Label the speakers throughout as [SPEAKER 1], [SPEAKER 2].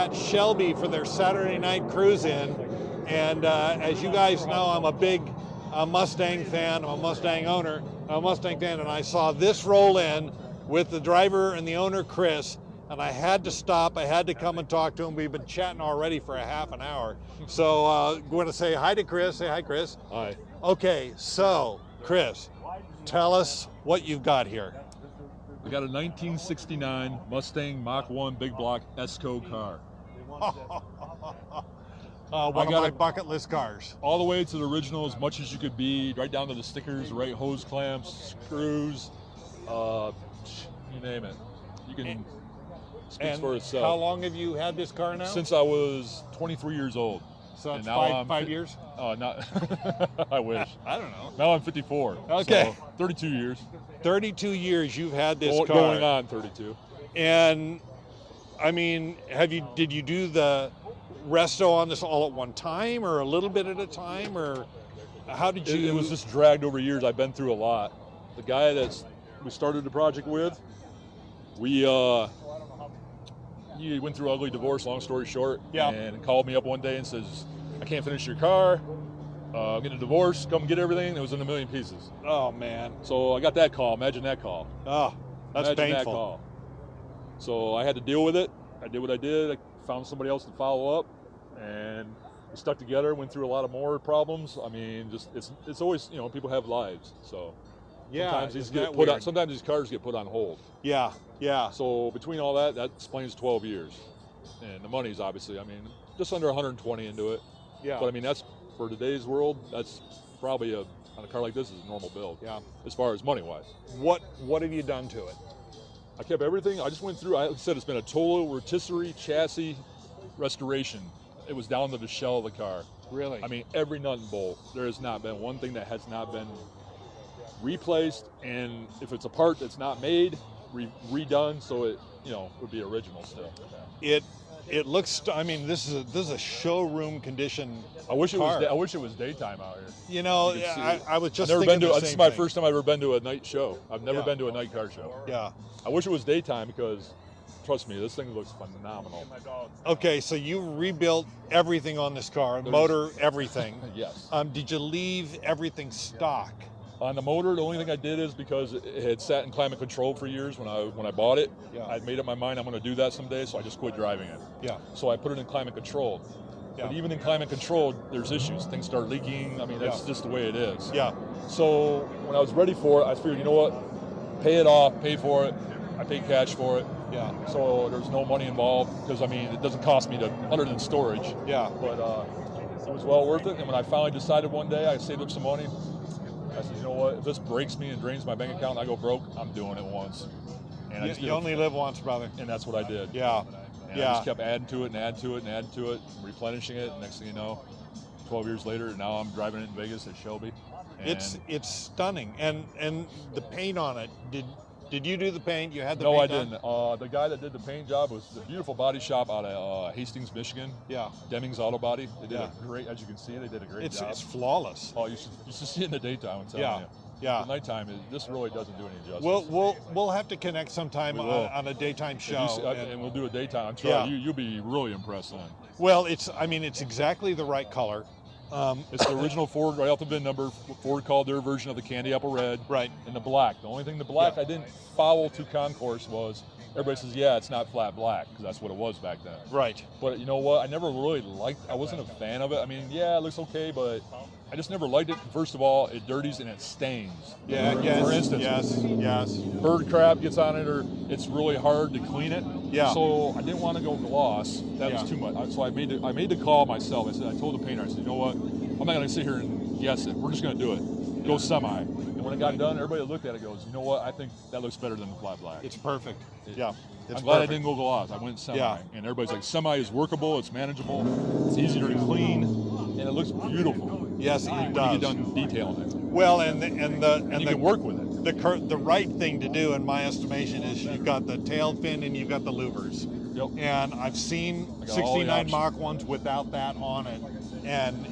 [SPEAKER 1] at Shelby for their Saturday night cruise-in, and as you guys know, I'm a big Mustang fan. I'm a Mustang owner. I'm a Mustang fan, and I saw this roll in with the driver and the owner, Chris, and I had to stop. I had to come and talk to him. We've been chatting already for a half an hour. So I'm going to say hi to Chris. Say hi, Chris.
[SPEAKER 2] Hi.
[SPEAKER 1] Okay, so Chris, tell us what you've got here.
[SPEAKER 2] I got a 1969 Mustang Mach 1 big block ESCO car.
[SPEAKER 1] One of my bucket list cars.
[SPEAKER 2] All the way to the original, as much as you could be, right down to the stickers, right hose clamps, screws, you name it. You can speak for itself.
[SPEAKER 1] How long have you had this car now?
[SPEAKER 2] Since I was 23 years old.
[SPEAKER 1] So that's five years?
[SPEAKER 2] Not. I wish.
[SPEAKER 1] I don't know.
[SPEAKER 2] Now I'm 54.
[SPEAKER 1] Okay.
[SPEAKER 2] So 32 years.
[SPEAKER 1] 32 years you've had this car.
[SPEAKER 2] Going on 32.
[SPEAKER 1] And I mean, did you do the resto on this all at one time, or a little bit at a time, or how did you?
[SPEAKER 2] It was just dragged over years. I've been through a lot. The guy we started the project with, he went through an ugly divorce, long story short, and called me up one day and says, I can't finish your car, I'm getting a divorce, come get everything. It was in a million pieces.
[SPEAKER 1] Oh, man.
[SPEAKER 2] So I got that call. Imagine that call.
[SPEAKER 1] Oh, that's
[SPEAKER 2] Imagine
[SPEAKER 1] painful.
[SPEAKER 2] That call. So I had to deal with it. I did what I did. I found somebody else to follow up, and we stuck together, went through a lot of more problems. I mean, just it's always, people have lives, so
[SPEAKER 1] yeah,
[SPEAKER 2] sometimes these cars get put on hold.
[SPEAKER 1] Yeah, yeah.
[SPEAKER 2] So between all that explains 12 years. And the money's obviously, just under 120 into it.
[SPEAKER 1] Yeah.
[SPEAKER 2] But that's, for today's world, that's probably on a car like this is a normal build.
[SPEAKER 1] Yeah.
[SPEAKER 2] As far as money-wise.
[SPEAKER 1] What have you done to it?
[SPEAKER 2] I kept everything. I just went through, I said it's been a total rotisserie chassis restoration. It was down to the shell of the car.
[SPEAKER 1] Really?
[SPEAKER 2] Every nut and bolt. There has not been one thing that has not been replaced, and if it's a part that's not made, redone, so it would be original still.
[SPEAKER 1] It looks. This is a showroom condition.
[SPEAKER 2] I wish it
[SPEAKER 1] car.
[SPEAKER 2] was. I wish it was daytime out here.
[SPEAKER 1] I was just.
[SPEAKER 2] This is my first time I've ever been to a night show. I've never been to a night car show.
[SPEAKER 1] Yeah.
[SPEAKER 2] I wish it was daytime because, trust me, this thing looks phenomenal.
[SPEAKER 1] Okay, so you rebuilt everything on this car, motor, everything.
[SPEAKER 2] Yes.
[SPEAKER 1] Did you leave everything stock?
[SPEAKER 2] On the motor, the only thing I did is because it had sat in climate control for years when I bought it.
[SPEAKER 1] Yeah.
[SPEAKER 2] I'd made up my mind I'm going to do that someday, so I just quit driving it.
[SPEAKER 1] Yeah.
[SPEAKER 2] So I put it in climate control. Yeah. But even in climate control, there's issues. Things start leaking. That's just the way it is.
[SPEAKER 1] Yeah.
[SPEAKER 2] So when I was ready for it, I figured, you know what? Pay it off, pay for it. I paid cash for it.
[SPEAKER 1] Yeah.
[SPEAKER 2] So there's no money involved because, it doesn't cost me other than storage.
[SPEAKER 1] Yeah.
[SPEAKER 2] But it was well worth it. And when I finally decided one day, I saved up some money. I said, you know what? If this breaks me and drains my bank account and I go broke, I'm doing it once. And
[SPEAKER 1] you only live once, brother.
[SPEAKER 2] And that's what I did.
[SPEAKER 1] Yeah.
[SPEAKER 2] And I just kept adding to it and adding to it and adding to it, replenishing it. And next thing you know, 12 years later, now I'm driving it in Vegas at Shelby.
[SPEAKER 1] It's stunning. And the paint on it, did you do the paint? You had the
[SPEAKER 2] paint?
[SPEAKER 1] No, I
[SPEAKER 2] didn't. The guy that did the paint job was the beautiful body shop out of Hastings, Michigan.
[SPEAKER 1] Yeah.
[SPEAKER 2] Deming's Auto Body. They did a great, as you can see, they did a great job.
[SPEAKER 1] It's flawless.
[SPEAKER 2] Oh, you should see it in the daytime, I'm telling you.
[SPEAKER 1] Yeah.
[SPEAKER 2] At nighttime, this really doesn't do any justice.
[SPEAKER 1] We'll have to connect sometime on a daytime show.
[SPEAKER 2] And we'll do a daytime. I'm sure you'll be really impressed then.
[SPEAKER 1] Well, it's exactly the right color.
[SPEAKER 2] It's the original Ford, right off the VIN number. Ford called their version of the candy apple red.
[SPEAKER 1] Right.
[SPEAKER 2] And the black. The only thing the black I didn't follow to concourse was, everybody says, it's not flat black, because that's what it was back then.
[SPEAKER 1] Right.
[SPEAKER 2] But you know what? I never really I wasn't a fan of it. It looks okay, but I just never liked it. First of all, it dirties and it stains.
[SPEAKER 1] Yeah,
[SPEAKER 2] For instance,
[SPEAKER 1] yes.
[SPEAKER 2] bird crap gets on it, or it's really hard to clean it.
[SPEAKER 1] Yeah.
[SPEAKER 2] So I didn't want to go gloss. That was too much. So I made the call myself. I told the painter, I said, you know what? I'm not going to sit here and guess it. We're just going to do it. Go semi. And when it got done, everybody that looked at it goes, you know what? I think that looks better than the flat black.
[SPEAKER 1] It's perfect.
[SPEAKER 2] I'm glad I didn't go gloss. I went semi.
[SPEAKER 1] Yeah.
[SPEAKER 2] And everybody's like, semi is workable. It's manageable. It's easier to clean. And it looks beautiful.
[SPEAKER 1] Yes, it
[SPEAKER 2] when
[SPEAKER 1] does.
[SPEAKER 2] you get done detailing it.
[SPEAKER 1] Well, and
[SPEAKER 2] you can work with it.
[SPEAKER 1] The right thing to do, in my estimation, is you've got the tail fin and you've got the louvers.
[SPEAKER 2] Yep.
[SPEAKER 1] And I've seen 69 Mach 1s without that on it, and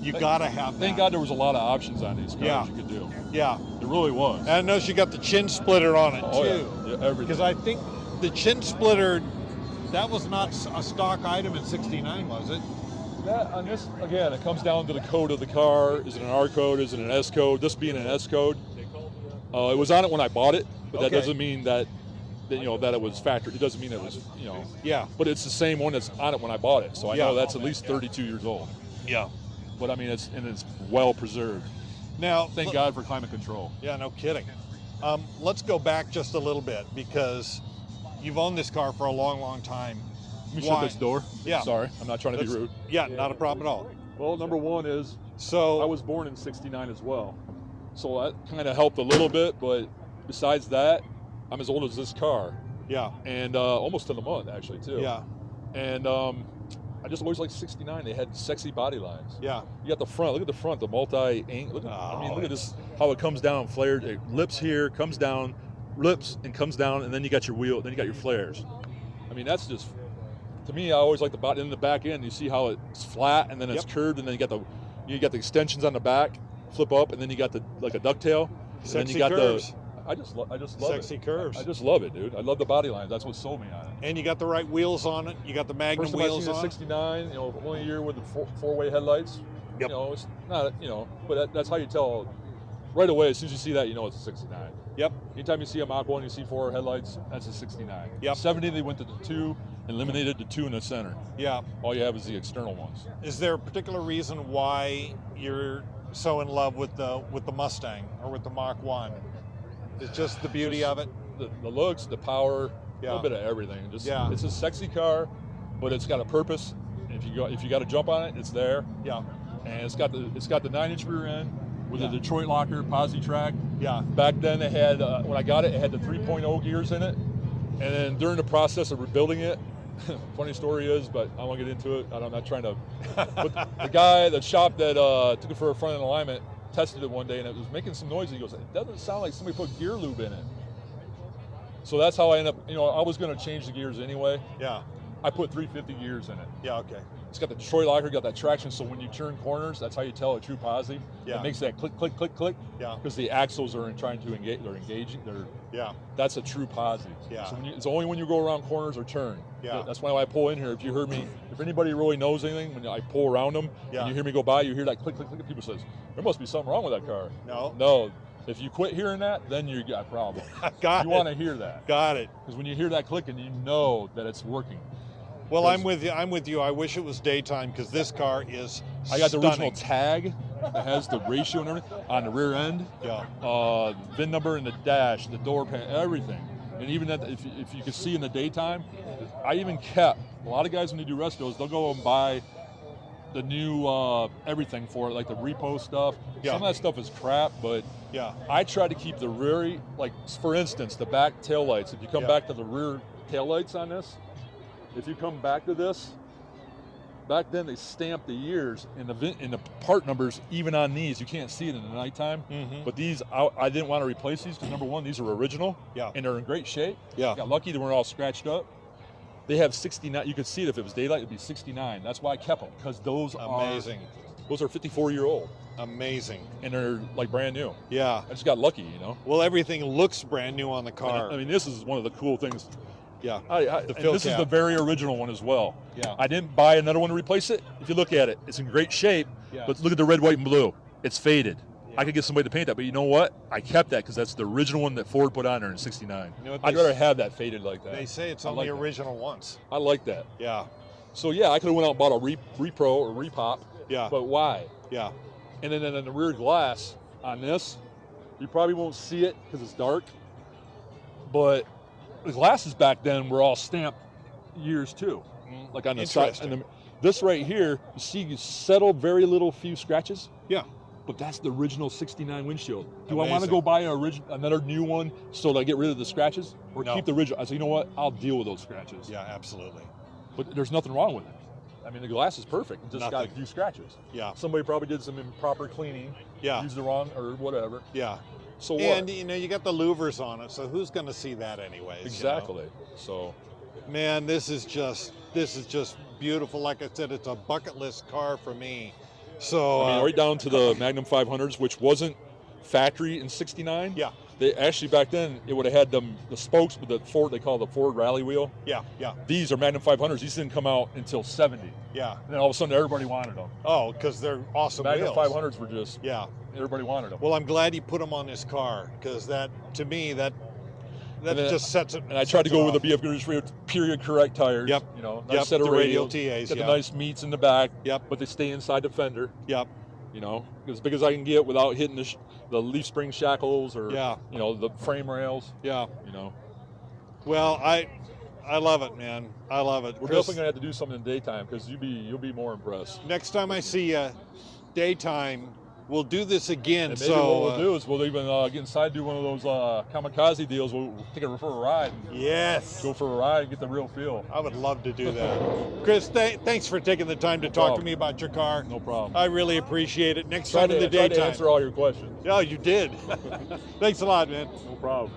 [SPEAKER 1] you gotta have that.
[SPEAKER 2] Thank God there was a lot of options on these cars you could do.
[SPEAKER 1] Yeah.
[SPEAKER 2] It really was.
[SPEAKER 1] And I noticed you got the chin splitter on it too.
[SPEAKER 2] Yeah, everything.
[SPEAKER 1] Because I think the chin splitter that was not a stock item in '69, was it?
[SPEAKER 2] That on this again, it comes down to the code of the car. Is it an R code? Is it an S code? This being an S code, it was on it when I bought it, but that doesn't mean that that it was factory. It doesn't mean it was
[SPEAKER 1] Yeah.
[SPEAKER 2] But it's the same one that's on it when I bought it, so I know that's at least 32 years old.
[SPEAKER 1] Yeah.
[SPEAKER 2] But I mean, it's well preserved.
[SPEAKER 1] Now,
[SPEAKER 2] Thank God for climate control.
[SPEAKER 1] Yeah, no kidding. Let's go back just a little bit because you've owned this car for a long, long time.
[SPEAKER 2] Let me shut this door.
[SPEAKER 1] Yeah.
[SPEAKER 2] Sorry, I'm not trying to be rude.
[SPEAKER 1] Yeah, not a problem at all.
[SPEAKER 2] Well, number one is
[SPEAKER 1] So
[SPEAKER 2] I was born in '69 as well, so that kind of helped a little bit. But besides that, I'm as old as this car,
[SPEAKER 1] yeah,
[SPEAKER 2] and almost to the month actually too.
[SPEAKER 1] yeah,
[SPEAKER 2] And I just always liked '69. They had sexy body lines.
[SPEAKER 1] yeah.
[SPEAKER 2] You got the front. Look at the front, the multi-ink. Look at this, how it comes down, flared. Lips here, comes down, lips and comes down, and then you got your wheel. Then you got your flares. I mean, that's just, to me, I always like the body. In the back end, you see how it's flat and then it's curved, and then you got the extensions on the back, flip up, and then you got like a ducktail.
[SPEAKER 1] Sexy
[SPEAKER 2] and then you got
[SPEAKER 1] curves.
[SPEAKER 2] I just love
[SPEAKER 1] Sexy
[SPEAKER 2] it.
[SPEAKER 1] curves.
[SPEAKER 2] I just love it, dude. I love the body lines. That's what sold me on it.
[SPEAKER 1] And you got the right wheels on it. You got the Magnum
[SPEAKER 2] First time
[SPEAKER 1] wheels
[SPEAKER 2] I seen
[SPEAKER 1] on
[SPEAKER 2] a
[SPEAKER 1] it.
[SPEAKER 2] '69, only a year with the four-way headlights.
[SPEAKER 1] Yep.
[SPEAKER 2] It's not, but that's how you tell right away. As soon as you see that, you know it's a '69.
[SPEAKER 1] Yep.
[SPEAKER 2] Anytime you see a Mach 1, you see four headlights, that's a '69.
[SPEAKER 1] Yep.
[SPEAKER 2] '70, they went to the two, eliminated the two in the center.
[SPEAKER 1] Yeah.
[SPEAKER 2] All you have is the external ones.
[SPEAKER 1] Is there a particular reason why you're so in love with the Mustang or with the Mach 1? It's just the beauty of it.
[SPEAKER 2] The looks, the power, a
[SPEAKER 1] Yeah.
[SPEAKER 2] little bit of everything. It's a sexy car, but it's got a purpose. If you got to jump on it, it's there.
[SPEAKER 1] Yeah.
[SPEAKER 2] And it's got the 9-inch rear end with a Detroit locker, posi track.
[SPEAKER 1] Yeah.
[SPEAKER 2] Back then they had, when I got it, it had the 3.0 gears in it. And then during the process of rebuilding it, funny story is, but I won't get into it. I'm not trying to. But the guy, the shop that took it for a front end alignment, tested it one day and it was making some noise. And he goes, "It doesn't sound like somebody put gear lube in it." So that's how I ended up. I was going to change the gears anyway.
[SPEAKER 1] Yeah.
[SPEAKER 2] I put 350 gears in it.
[SPEAKER 1] Yeah. Okay.
[SPEAKER 2] It's got the Detroit locker, got that traction, so when you turn corners, that's how you tell a true posi.
[SPEAKER 1] Yeah.
[SPEAKER 2] It makes that click, click, click, click.
[SPEAKER 1] Yeah.
[SPEAKER 2] Because the axles are trying to engage. They're engaging.
[SPEAKER 1] Yeah.
[SPEAKER 2] That's a true posi.
[SPEAKER 1] Yeah.
[SPEAKER 2] So it's only when you go around corners or turn.
[SPEAKER 1] Yeah.
[SPEAKER 2] That's why I pull in here. If you heard me, if anybody really knows anything, when I pull around them, and you hear me go by, you hear that click, click, click. People says there must be something wrong with that car.
[SPEAKER 1] No.
[SPEAKER 2] No. If you quit hearing that, then you got a problem.
[SPEAKER 1] Got
[SPEAKER 2] you
[SPEAKER 1] it.
[SPEAKER 2] want to hear that.
[SPEAKER 1] Got it.
[SPEAKER 2] Because when you hear that clicking, you know that it's working.
[SPEAKER 1] Well, I'm with you. I wish it was daytime because this car is
[SPEAKER 2] I got the
[SPEAKER 1] stunning.
[SPEAKER 2] original tag that has the ratio and everything on the rear end.
[SPEAKER 1] Yeah.
[SPEAKER 2] VIN number in the dash, the door pan, everything. And even if you can see in the daytime, I even kept, a lot of guys when they do restos, they'll go and buy the new everything for it, like the repo stuff.
[SPEAKER 1] Yeah.
[SPEAKER 2] Some of that stuff is crap, but
[SPEAKER 1] Yeah.
[SPEAKER 2] I try to keep the rear, like for instance, the back tail lights. If you come back to the rear tail lights on this, if you come back to this, back then they stamped the years and the part numbers even on these. You can't see it in the nighttime, but these I didn't want to replace these because number one, these are original, and they're in great shape.
[SPEAKER 1] Yeah.
[SPEAKER 2] Got lucky they weren't all scratched up. They have 69. You could see it if it was daylight, it'd be 69. That's why I kept them because those
[SPEAKER 1] Amazing.
[SPEAKER 2] Those are 54-year-old.
[SPEAKER 1] Amazing.
[SPEAKER 2] And they're like brand new.
[SPEAKER 1] Yeah.
[SPEAKER 2] I just got lucky,
[SPEAKER 1] Well, everything looks brand new on the car.
[SPEAKER 2] I mean, this is one of the cool things.
[SPEAKER 1] Yeah.
[SPEAKER 2] And this is the very original one as well.
[SPEAKER 1] Yeah.
[SPEAKER 2] I didn't buy another one to replace it. If you look at it, it's in great shape.
[SPEAKER 1] Yeah.
[SPEAKER 2] But look at the red, white, and blue. It's faded. Yeah. I could get somebody to paint that, but you know what? I kept that because that's the original one that Ford put on there in '69. I'd rather have that faded like that.
[SPEAKER 1] They say it's only original once.
[SPEAKER 2] I like that.
[SPEAKER 1] Yeah.
[SPEAKER 2] So yeah, I could have went out and bought a repro or repop.
[SPEAKER 1] Yeah.
[SPEAKER 2] But why?
[SPEAKER 1] Yeah.
[SPEAKER 2] And then in the rear glass on this, you probably won't see it because it's dark. But the glasses back then were all stamped years too. Like on the side. And this right here, you see you settled very little few scratches.
[SPEAKER 1] Yeah.
[SPEAKER 2] But that's the original '69 windshield. Do
[SPEAKER 1] Amazing.
[SPEAKER 2] I want to go buy another new one so that I get rid of the scratches? Or keep the original? I said, you know what? I'll deal with those scratches.
[SPEAKER 1] Yeah, absolutely.
[SPEAKER 2] But there's nothing wrong with it. I mean, the glass is perfect. It just got a few scratches.
[SPEAKER 1] Yeah.
[SPEAKER 2] Somebody probably did some improper cleaning.
[SPEAKER 1] Yeah.
[SPEAKER 2] Used the wrong or whatever.
[SPEAKER 1] Yeah.
[SPEAKER 2] So what?
[SPEAKER 1] And you got the louvers on it, so who's going to see that anyways?
[SPEAKER 2] Exactly. So,
[SPEAKER 1] man, this is just beautiful. Like I said, it's a bucket list car for me. So
[SPEAKER 2] I mean, right down to the Magnum 500s, which wasn't factory in '69.
[SPEAKER 1] Yeah.
[SPEAKER 2] They actually back then it would have had the spokes with the Ford, they call it the Ford rally wheel.
[SPEAKER 1] Yeah, yeah.
[SPEAKER 2] These are Magnum 500s. These didn't come out until 70.
[SPEAKER 1] Yeah.
[SPEAKER 2] And then all of a sudden everybody wanted them.
[SPEAKER 1] Oh, because they're awesome
[SPEAKER 2] Magnum
[SPEAKER 1] wheels.
[SPEAKER 2] 500s were just,
[SPEAKER 1] yeah.
[SPEAKER 2] Everybody wanted them.
[SPEAKER 1] Well, I'm glad you put them on this car, because that, to me, that just sets it.
[SPEAKER 2] And I tried to go with the BF period correct tires.
[SPEAKER 1] Yep.
[SPEAKER 2] You know, nice set of
[SPEAKER 1] the radial
[SPEAKER 2] radial
[SPEAKER 1] TAs.
[SPEAKER 2] Got
[SPEAKER 1] Yeah.
[SPEAKER 2] the nice meats in the back.
[SPEAKER 1] Yep.
[SPEAKER 2] But they stay inside the fender.
[SPEAKER 1] Yep.
[SPEAKER 2] You know, as big as I can get without hitting the leaf spring shackles or
[SPEAKER 1] Yeah.
[SPEAKER 2] you know, the frame rails.
[SPEAKER 1] Yeah.
[SPEAKER 2] You know.
[SPEAKER 1] Well, I love it, man. I love it.
[SPEAKER 2] We're
[SPEAKER 1] Chris,
[SPEAKER 2] definitely gonna have to do something in the daytime because you'll be more impressed.
[SPEAKER 1] next time I see you, daytime, we'll do this again.
[SPEAKER 2] And maybe what we'll do is we'll even get inside, do one of those kamikaze deals. We'll take it for a ride.
[SPEAKER 1] Yes.
[SPEAKER 2] Go for a ride and get the real feel.
[SPEAKER 1] I would love to do that. Chris, thanks for taking the time to talk to me about your car.
[SPEAKER 2] No problem.
[SPEAKER 1] I really appreciate it. Next
[SPEAKER 2] Tried
[SPEAKER 1] time in the
[SPEAKER 2] to
[SPEAKER 1] daytime.
[SPEAKER 2] answer all your questions.
[SPEAKER 1] Yeah, you did. Thanks a lot, man.
[SPEAKER 2] No problem.